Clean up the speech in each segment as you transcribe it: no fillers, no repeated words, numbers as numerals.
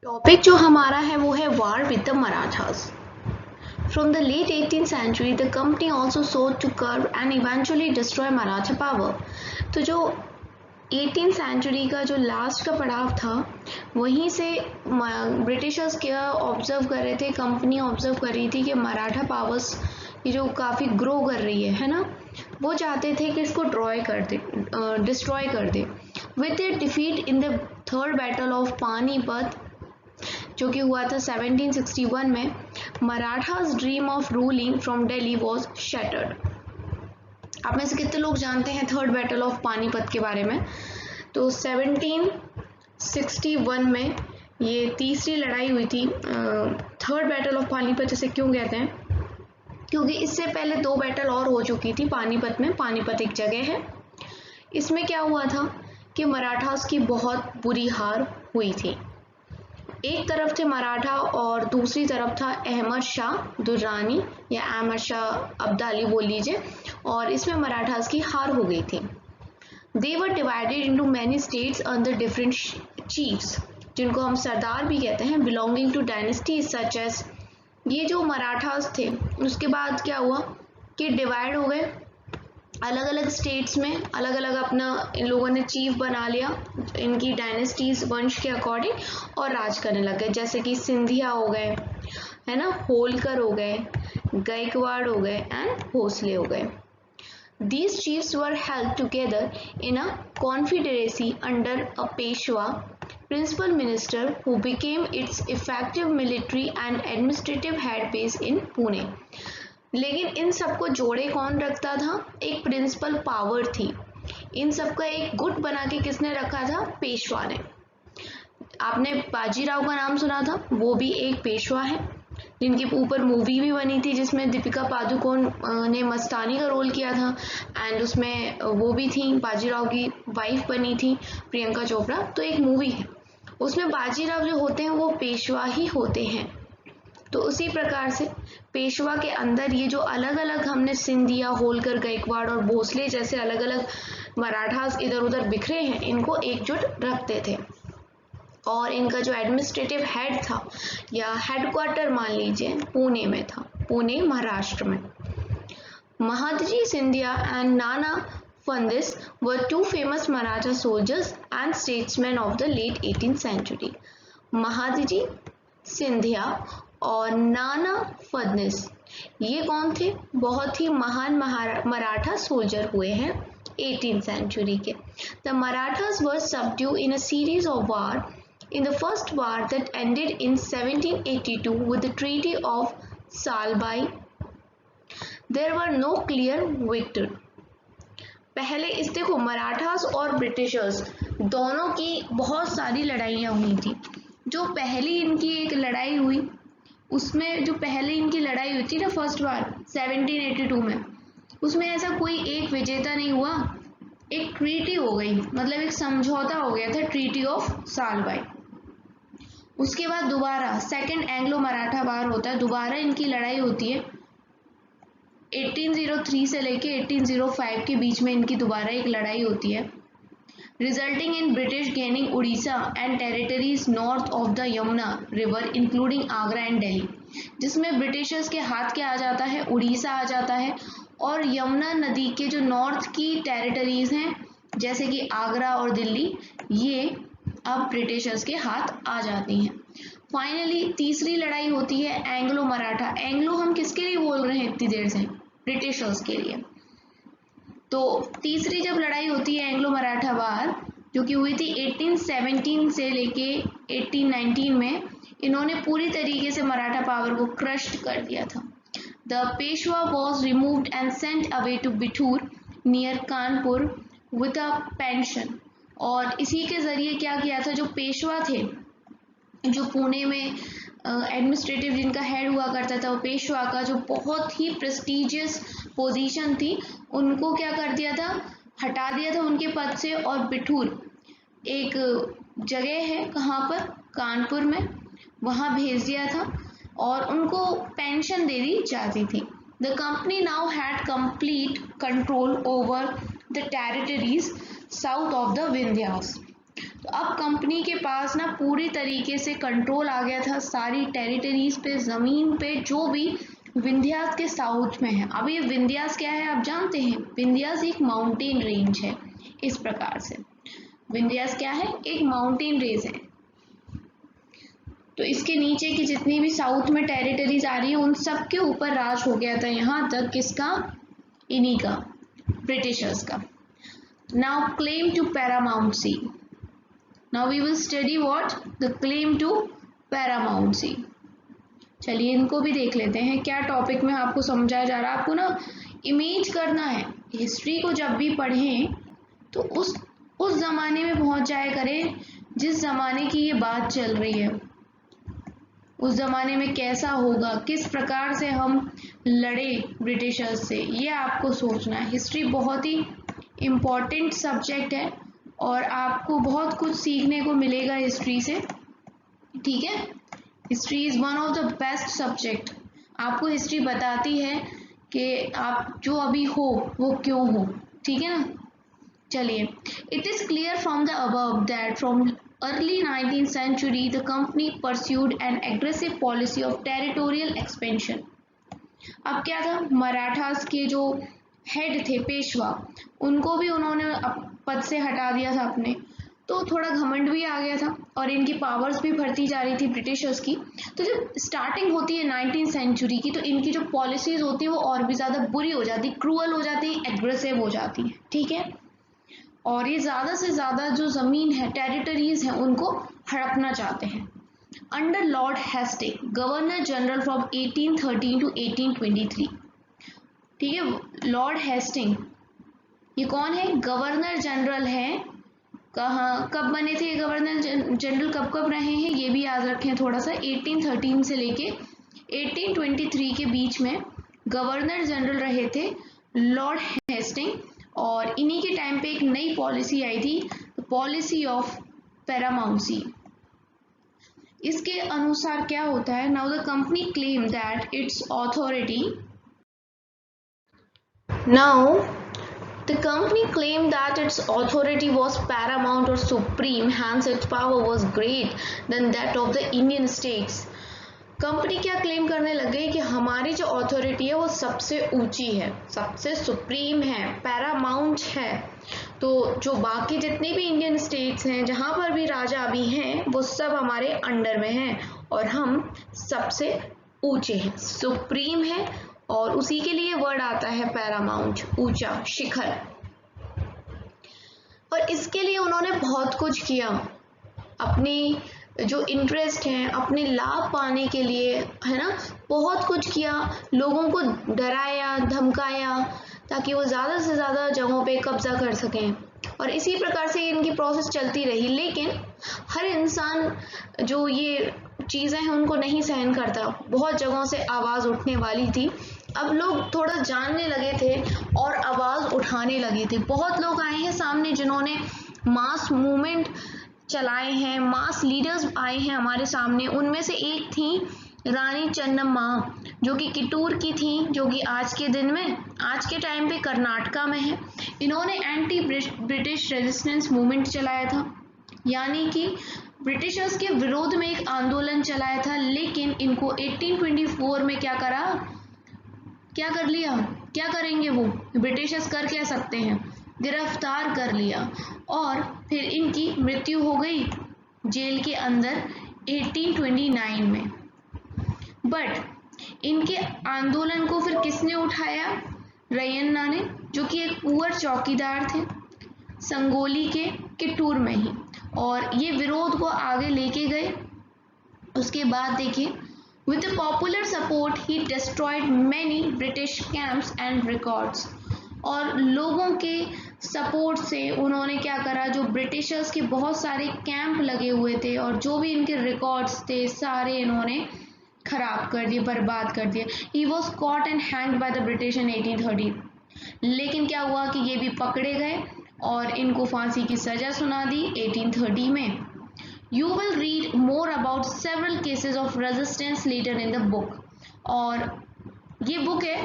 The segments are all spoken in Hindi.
टॉपिक जो हमारा है वो है वार with the Marathas. From the late 18th century, the company also sought to curb and eventually destroy Maratha power. तो जो 18th century का जो लास्ट का पड़ाव था वहीं से ब्रिटिशर्स क्या ऑब्जर्व कर रहे थे, कंपनी ऑब्जर्व कर रही थी कि मराठा पावर्स ये जो काफ़ी ग्रो कर रही है ना, वो चाहते थे कि इसको डिस्ट्रॉय कर दे। With the defeat in the third battle of Panipat जो कि हुआ था 1761 में, Marathas dream of ruling from Delhi was shattered. आप में से कितने लोग जानते हैं थर्ड बैटल ऑफ पानीपत के बारे में? तो 1761 में ये तीसरी लड़ाई हुई थी। थर्ड बैटल ऑफ पानीपत इसे क्यों कहते हैं? क्योंकि इससे पहले दो बैटल और हो चुकी थी पानीपत में। पानीपत एक जगह है। इसमें क्या हुआ था कि मराठास की बहुत बुरी हार हुई थी। एक तरफ थे मराठा और दूसरी तरफ था अहमद शाह दुर्रानी या अहमद शाह अब्दाली बोल लीजिए, और इसमें मराठास की हार हो गई थी। They were divided into many states under different chiefs, जिनको हम सरदार भी कहते हैं, belonging to dynasties such as. ये जो मराठास थे उसके बाद क्या हुआ कि डिवाइड हो गए अलग अलग स्टेट्स में, अलग अलग अपना इन लोगों ने चीफ बना लिया इनकी डायनेस्टीज वंश के अकॉर्डिंग, और राज करने लग गए। जैसे कि सिंधिया हो गए, है ना, होलकर हो गए, गायकवाड़ हो गए एंड भोसले हो गए। These chiefs were held together in a confederacy under a Peshwa, principal minister, who became its effective military and administrative head base in Pune. लेकिन इन सबको जोड़े कौन रखता था? एक प्रिंसिपल पावर थी। इन सबका एक गुट बना के किसने रखा था? पेशवा ने। आपने बाजीराव का नाम सुना था, वो भी एक पेशवा है, जिनके ऊपर मूवी भी बनी थी जिसमें दीपिका पादुकोण ने मस्तानी का रोल किया था, एंड उसमें वो भी थी, बाजीराव की वाइफ बनी थी प्रियंका चोपड़ा। तो एक मूवी है उसमें बाजीराव जो होते हैं वो पेशवा ही होते हैं। तो उसी प्रकार से पेशवा के अंदर ये जो अलग अलग हमने सिंधिया, होलकर, गायकवाड़ और भोसले जैसे अलग अलग मराठास इधर उधर बिखरे हैं, इनको एकजुट रखते थे। और इनका जो एडमिनिस्ट्रेटिव हेड था या हेडक्वार्टर मान लीजिए पुणे में था, पुणे महाराष्ट्र में। Mahadji Scindia and Nana Phadnavis were two famous Maratha soldiers and statesmen of the late 18th century. Mahadji Scindia और नाना फडणवीस ये कौन थे? बहुत ही महान मराठा सोल्जर हुए हैं 18th सेंचुरी के। The Marathas were subdued in a series of war. In the first war that ended in 1782 with the Treaty of Salbai, there were no clear victor. पहले इस देखो मराठास और ब्रिटिशर्स दोनों की बहुत सारी लड़ाइयाँ हुई थी। जो पहली इनकी एक लड़ाई हुई उसमें जो पहले इनकी लड़ाई हुई थी ना, फर्स्ट वार 1782 में, उसमें ऐसा कोई एक विजेता नहीं हुआ। एक ट्रीटी हो गई, मतलब एक समझौता हो गया था, ट्रीटी ऑफ सालबाई। उसके बाद दोबारा सेकंड एंग्लो मराठा वार होता है, दोबारा इनकी लड़ाई होती है 1803 से लेके 1805 के बीच में इनकी दोबारा एक लड़ाई होती है, resulting in British gaining Odisha and territories north of the Yamuna river including Agra and Delhi, जिसमें ब्रिटिशर्स के हाथ क्या आ जाता है? उड़ीसा आ जाता है, और यमुना नदी के जो नॉर्थ की टेरिटरीज हैं जैसे कि आगरा और दिल्ली, ये अब ब्रिटिशर्स के हाथ आ जाती हैं। फाइनली तीसरी लड़ाई होती है एंग्लो मराठा। एंग्लो हम किसके लिए बोल रहे हैं इतनी देर से? ब्रिटिशर्स के लिए। तो तीसरी जब लड़ाई होती है एंग्लो मराठा वार, जो कि हुई थी 1817 से लेके 1819 में, इन्होंने पूरी तरीके से मराठा पावर को क्रश्ड कर दिया था। The Peshwa was removed and sent away to Bithoor near Kanpur with a pension. और इसी के जरिए क्या किया था? जो पेशवा थे, जो पुणे में एडमिनिस्ट्रेटिव जिनका हेड हुआ करता था, वो पेशवा का जो बहुत ही प्रेस्टिजियस पोजीशन थी, उनको क्या कर दिया था? हटा दिया था उनके पद से, और बिठूर एक जगह है, कहाँ पर? कानपुर में, वहाँ भेज दिया था और उनको पेंशन दे दी जाती थी। The company now had complete control over the territories south of the Vindhyas. तो अब कंपनी के पास ना पूरी तरीके से कंट्रोल आ गया था सारी टेरिटरीज पे, ज़मीन पे, जो भी विंध्यास के साउथ में है। अब ये विंध्यास क्या है आप जानते हैं? विंध्यास एक माउंटेन रेंज है। इस प्रकार से विंध्यास क्या है? एक माउंटेन रेंज है। तो इसके नीचे की जितनी भी साउथ में टेरिटरीज आ रही है उन सब के ऊपर राज हो गया था यहाँ तक किसका? इन्हीं का, ब्रिटिशर्स का। Now claim to paramountcy. Now we will study what? The claim to paramountcy. चलिए इनको भी देख लेते हैं क्या टॉपिक में आपको समझाया जा रहा है। आपको ना इमेज करना है, हिस्ट्री को जब भी पढ़ें तो उस जमाने में पहुंच जाया करें जिस जमाने की ये बात चल रही है। उस जमाने में कैसा होगा, किस प्रकार से हम लड़े ब्रिटिशर्स से, ये आपको सोचना है। हिस्ट्री बहुत ही इम्पोर्टेंट सब्जेक्ट है और आपको बहुत कुछ सीखने को मिलेगा हिस्ट्री से, ठीक है। History is one of the best subject. आपको हिस्ट्री बताती है कि आप जो अभी हो वो क्यों हो, ठीक है ना। चलिए, it is clear from the above that from early 19th century the company pursued an aggressive policy of territorial expansion। अब क्या था, मराठास के जो हेड थे पेशवा, उनको भी उन्होंने पद से हटा दिया था अपने, तो थोड़ा घमंड भी आ गया था और इनकी पावर्स भी बढ़ती जा रही थी ब्रिटिशर्स की। तो जब स्टार्टिंग होती है 19th सेंचुरी की तो इनकी जो पॉलिसीज होती है वो और भी ज़्यादा बुरी हो जाती, क्रूअल हो जाती, एग्रेसिव हो जाती है, ठीक है। और ये ज़्यादा से ज़्यादा जो ज़मीन है, टेरिटरीज हैं, उनको हड़पना चाहते हैं। Under Lord Hastings, governor general from 1813 to 1823, ठीक है। लॉर्ड हेस्टिंग ये कौन है? गवर्नर जनरल है। कहाँ कब बने थे ये गवर्नर जनरल, कब कब रहे हैं ये भी याद रखें थोड़ा सा। 1813 से लेके 1823 के बीच में गवर्नर जनरल रहे थे लॉर्ड हेस्टिंग। और इन्हीं के टाइम पे एक नई पॉलिसी आई थी, पॉलिसी ऑफ पैरामाउंसी। इसके अनुसार क्या होता है? Now the company claim that it's authority The company claimed that its authority was paramount or supreme, hence its power was great than that of the Indian states। Company क्या क्लेम करने लग गई कि हमारी जो अथॉरिटी है वो सबसे ऊंची है, सबसे सुप्रीम है, पैरामाउंट है। तो जो बाकी जितने भी इंडियन स्टेट्स हैं, जहाँ पर भी राजा अभी हैं, वो सब हमारे अंडर में हैं और हम सबसे ऊंचे हैं, सुप्रीम है। और उसी के लिए वर्ड आता है पैरामाउंट, ऊंचा, शिखर। और इसके लिए उन्होंने बहुत कुछ किया, अपनी जो इंटरेस्ट हैं, अपने लाभ पाने के लिए, है ना, बहुत कुछ किया। लोगों को डराया, धमकाया, ताकि वो ज़्यादा से ज़्यादा जगहों पे कब्जा कर सकें। और इसी प्रकार से इनकी प्रोसेस चलती रही। लेकिन हर इंसान जो ये चीज़ें हैं उनको नहीं सहन करता, बहुत जगहों से आवाज़ उठने वाली थी। अब लोग थोड़ा जानने लगे थे और आवाज़ उठाने लगे थे। बहुत लोग आए हैं सामने जिन्होंने मास मूवमेंट चलाए हैं, मास लीडर्स आए हैं हमारे सामने। उनमें से एक थी रानी चन्नम्मा, जो कि किटूर की थी, जो कि आज के टाइम पे कर्नाटका में है। इन्होंने एंटी ब्रिटिश रेजिस्टेंस मूवमेंट चलाया था, यानी कि ब्रिटिशर्स के विरोध में एक आंदोलन चलाया था। लेकिन इनको 1824 में क्या कर लिया, क्या करेंगे वो ब्रिटिशर्स, कर क्या सकते हैं, गिरफ्तार कर लिया। और फिर इनकी मृत्यु हो गई जेल के अंदर 1829 में। बट इनके आंदोलन को फिर किसने उठाया? रैयन्ना ने, जो कि एक पुअर चौकीदार थे संगोली के किटूर में ही। और ये विरोध को आगे लेके गए। उसके बाद देखिए, with the popular support he destroyed many British camps and records। और लोगों के सपोर्ट से उन्होंने क्या करा, जो ब्रिटिशर्स के बहुत सारे कैंप लगे हुए थे और जो भी इनके रिकॉर्ड्स थे सारे इन्होंने खराब कर दिए, बर्बाद कर दिए। He was caught and hanged by the British in 1830। लेकिन क्या हुआ कि ये भी पकड़े गए और इनको फांसी की सजा सुना दी 1830 में। You will read more about several cases of resistance later in the book। और ये बुक है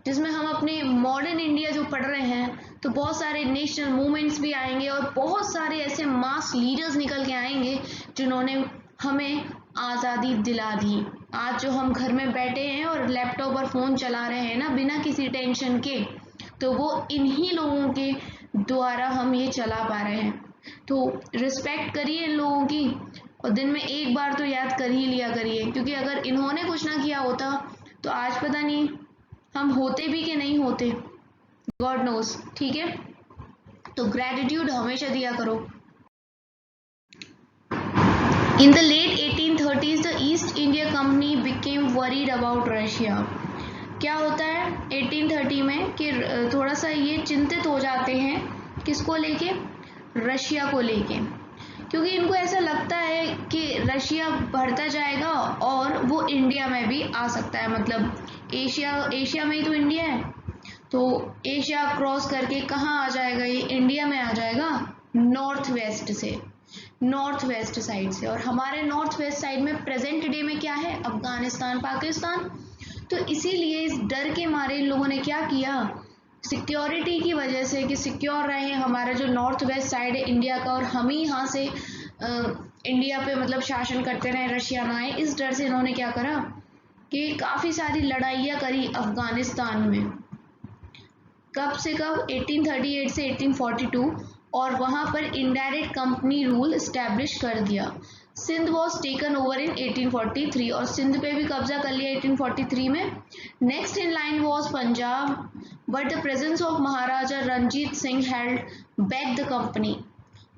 जिसमें हम अपने मॉडर्न इंडिया जो पढ़ रहे हैं तो बहुत सारे नेशनल मूवमेंट्स भी आएंगे और बहुत सारे ऐसे मास लीडर्स निकल के आएंगे जिन्होंने हमें आज़ादी दिला दी। आज जो हम घर में बैठे हैं और लैपटॉप और फ़ोन चला रहे हैं ना बिना किसी टेंशन के, तो वो इन्हीं लोगों के द्वारा हम ये चला पा रहे हैं। तो रिस्पेक्ट करिए इन लोगों की और दिन में एक बार तो याद कर ही लिया करिए, क्योंकि अगर इन्होंने कुछ ना किया होता तो आज पता नहीं हम होते भी कि नहीं होते, गॉड नोस। ठीक है, तो ग्रेटिट्यूड हमेशा दिया करो। In the late 1830s, the East India Company became worried about Russia. क्या होता है 1830 में कि थोड़ा सा ये चिंतित हो जाते हैं किसको लेके, रशिया को लेके, क्योंकि इनको ऐसा लगता है कि रशिया बढ़ता जाएगा और वो इंडिया में भी आ सकता है। मतलब एशिया में ही तो इंडिया है, तो एशिया क्रॉस करके कहाँ आ जाएगा, ये इंडिया में आ जाएगा नॉर्थ वेस्ट से, नॉर्थ वेस्ट साइड से। और हमारे नॉर्थ वेस्ट साइड में प्रेजेंट डे में क्या है, अफगानिस्तान, पाकिस्तान। तो इसीलिए इस डर के मारे इन लोगों ने क्या किया, सिक्योरिटी की वजह से कि सिक्योर रहे हमारा जो नॉर्थ वेस्ट साइड है इंडिया का, और हम ही यहाँ से इंडिया पे मतलब शासन करते रहे, रशिया ना आए, इस डर से इन्होंने क्या करा कि काफ़ी सारी लड़ाइयाँ करी अफगानिस्तान में। कब से कब, 1838 से 1842, और वहाँ पर इनडायरेक्ट कंपनी रूल इस्टेब्लिश कर दिया। Sindh was taken over in 1843, और सिंध पे भी कब्जा कर लिया 1843 में। Next in line was Punjab, but the presence of Maharaja Ranjit Singh held back the company.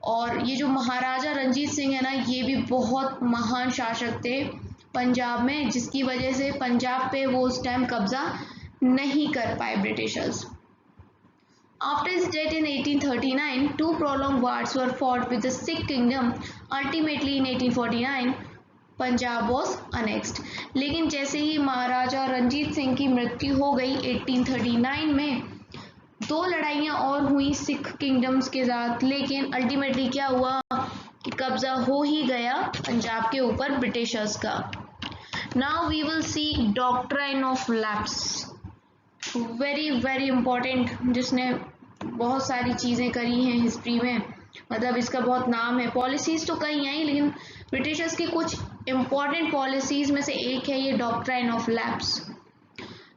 और ये जो महाराजा रंजीत सिंह है ना, ये भी बहुत महान शासक थे पंजाब में, जिसकी वजह से पंजाब पे वो उस टाइम कब्जा नहीं कर पाए Britishers. After his death in 1839, two prolonged wars were fought with the Sikh kingdom. Ultimately, in 1849, Punjab was annexed. लेकिन जैसे ही महाराजा रंजीत सिंह की मृत्यु हो गई 1839 में, दो लड़ाइयाँ और हुई सिख किंगडम्स के साथ, लेकिन अल्टीमेटली क्या हुआ कि कब्जा हो ही गया पंजाब के ऊपर ब्रिटिशर्स का। Now we will see doctrine of lapse, very very important, जिसने बहुत सारी चीज़ें करी हैं हिस्ट्री में, मतलब इसका बहुत नाम है। पॉलिसीज़ तो कई आई, लेकिन ब्रिटिशर्स की कुछ इम्पॉर्टेंट पॉलिसीज़ में से एक है ये doctrine of lapse.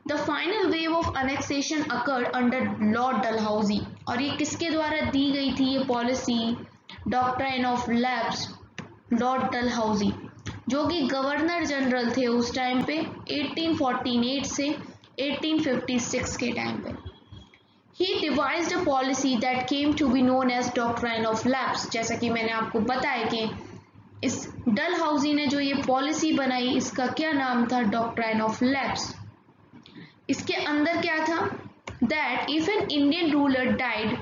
The final wave of annexation occurred under Lord Dalhousie, और ये किसके द्वारा दी गई थी ये policy, doctrine of lapse, Lord Dalhousie, जो कि गवर्नर जनरल थे उस टाइम पे 1848 से 1856 के टाइम पे। He devised a policy that came to be known as doctrine of lapse। जैसा कि मैंने आपको बताया कि इस डलहौजी ने जो ये पॉलिसी बनाई, इसका क्या नाम था, डॉक्ट्राइन ऑफ लैप्स। इसके अंदर क्या था, that if an Indian ruler died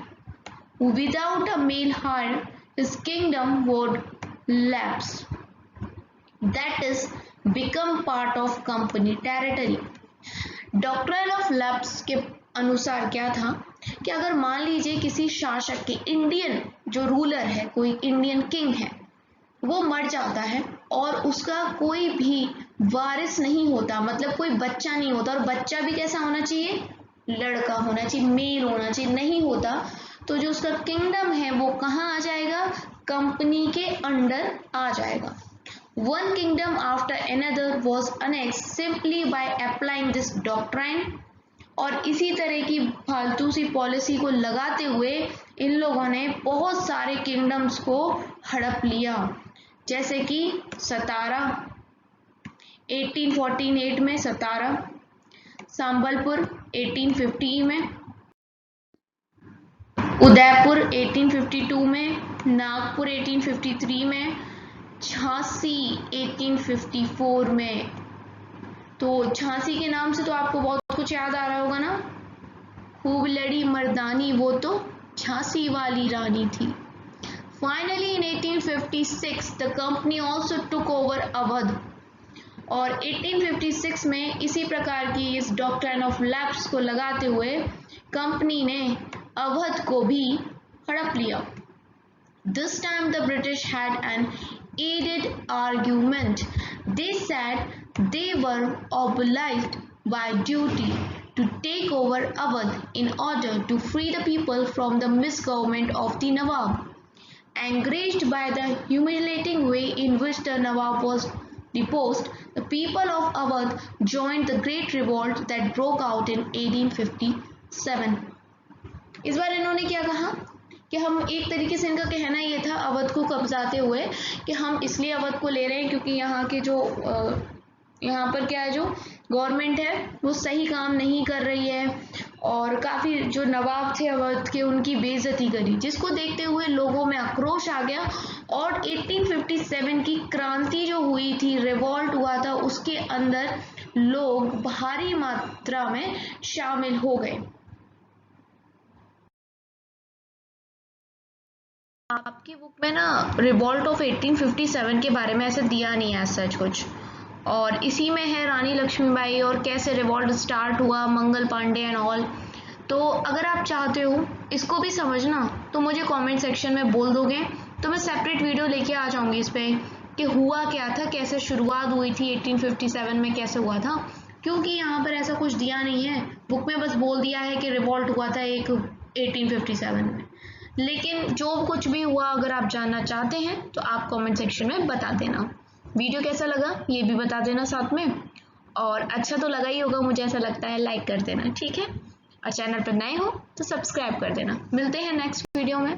without a male heir, his kingdom would lapse, that is become part of company territory। Doctrine of lapse के अनुसार क्या था कि अगर मान लीजिए किसी शासक के, इंडियन जो रूलर है, कोई इंडियन किंग है, वो मर जाता है और उसका कोई भी वारिस नहीं होता, मतलब कोई बच्चा नहीं होता, और बच्चा भी कैसा होना चाहिए, लड़का होना चाहिए, मेल होना चाहिए, नहीं होता, तो जो उसका किंगडम है वो कहाँ आ जाएगा, कंपनी के अंडर आ जाएगा। One kingdom after another was annexed simply by applying this doctrine। और इसी तरह की फालतू सी पॉलिसी को लगाते हुए इन लोगों ने बहुत सारे किंगडम्स को हड़प लिया, जैसे कि सतारा 1848 में, सतारा, संबलपुर 1850 में, उदयपुर 1852 में, नागपुर 1853 में, झांसी 1854 में। तो झांसी के नाम से तो आपको बहुत कुछ याद आ रहा होगा ना, खूब लड़ी मर्दानी वो तो झांसी वाली रानी थी। Finally in 1856 the company also took over Awadh, और 1856 में इसी प्रकार की इस डॉक्ट्राइन ऑफ लैप्स को लगाते हुए कंपनी ने अवध को भी हड़प लिया। This time the British had an added argument. They said they were obliged by duty to take over Awadh in order to free the people from the misgovernment of the Nawab. Enraged by the humiliating way in which the Nawab was deposed, the people of Awadh joined the great revolt that broke out in 1857. इस बार इन्होंने क्या कहा कि हम एक तरीके से इनका कहना ये था अवध को कब्जाते हुए कि हम इसलिए अवध को ले रहे हैं क्योंकि यहाँ के जो यहाँ पर क्या है जो गवर्नमेंट है वो सही काम नहीं कर रही है और काफ़ी जो नवाब थे अवध के उनकी बेइज्जती करी, जिसको देखते हुए लोगों में आक्रोश आ गया और 1857 की क्रांति जो हुई थी, रिवॉल्ट हुआ था, उसके अंदर लोग भारी मात्रा में शामिल हो गए। आपकी बुक में ना रिवॉल्ट ऑफ 1857 के बारे में ऐसे दिया नहीं है सच कुछ, और इसी में है रानी लक्ष्मीबाई और कैसे रिवॉल्ट स्टार्ट हुआ, मंगल पांडे एंड ऑल। तो अगर आप चाहते हो इसको भी समझना तो मुझे कमेंट सेक्शन में बोल दोगे तो मैं सेपरेट वीडियो लेके आ जाऊंगी इस पे कि हुआ क्या था, कैसे शुरुआत हुई थी 1857 में, कैसे हुआ था, क्योंकि यहाँ पर ऐसा कुछ दिया नहीं है। बुक में बस बोल दिया है कि रिवॉल्ट हुआ था एक 1857 में, लेकिन जो कुछ भी हुआ अगर आप जानना चाहते हैं तो आप कमेंट सेक्शन में बता देना। वीडियो कैसा लगा ये भी बता देना साथ में, और अच्छा तो लगा ही होगा, मुझे ऐसा लगता है, लाइक कर देना, ठीक है, और चैनल पर नए हो तो सब्सक्राइब कर देना। मिलते हैं नेक्स्ट वीडियो में।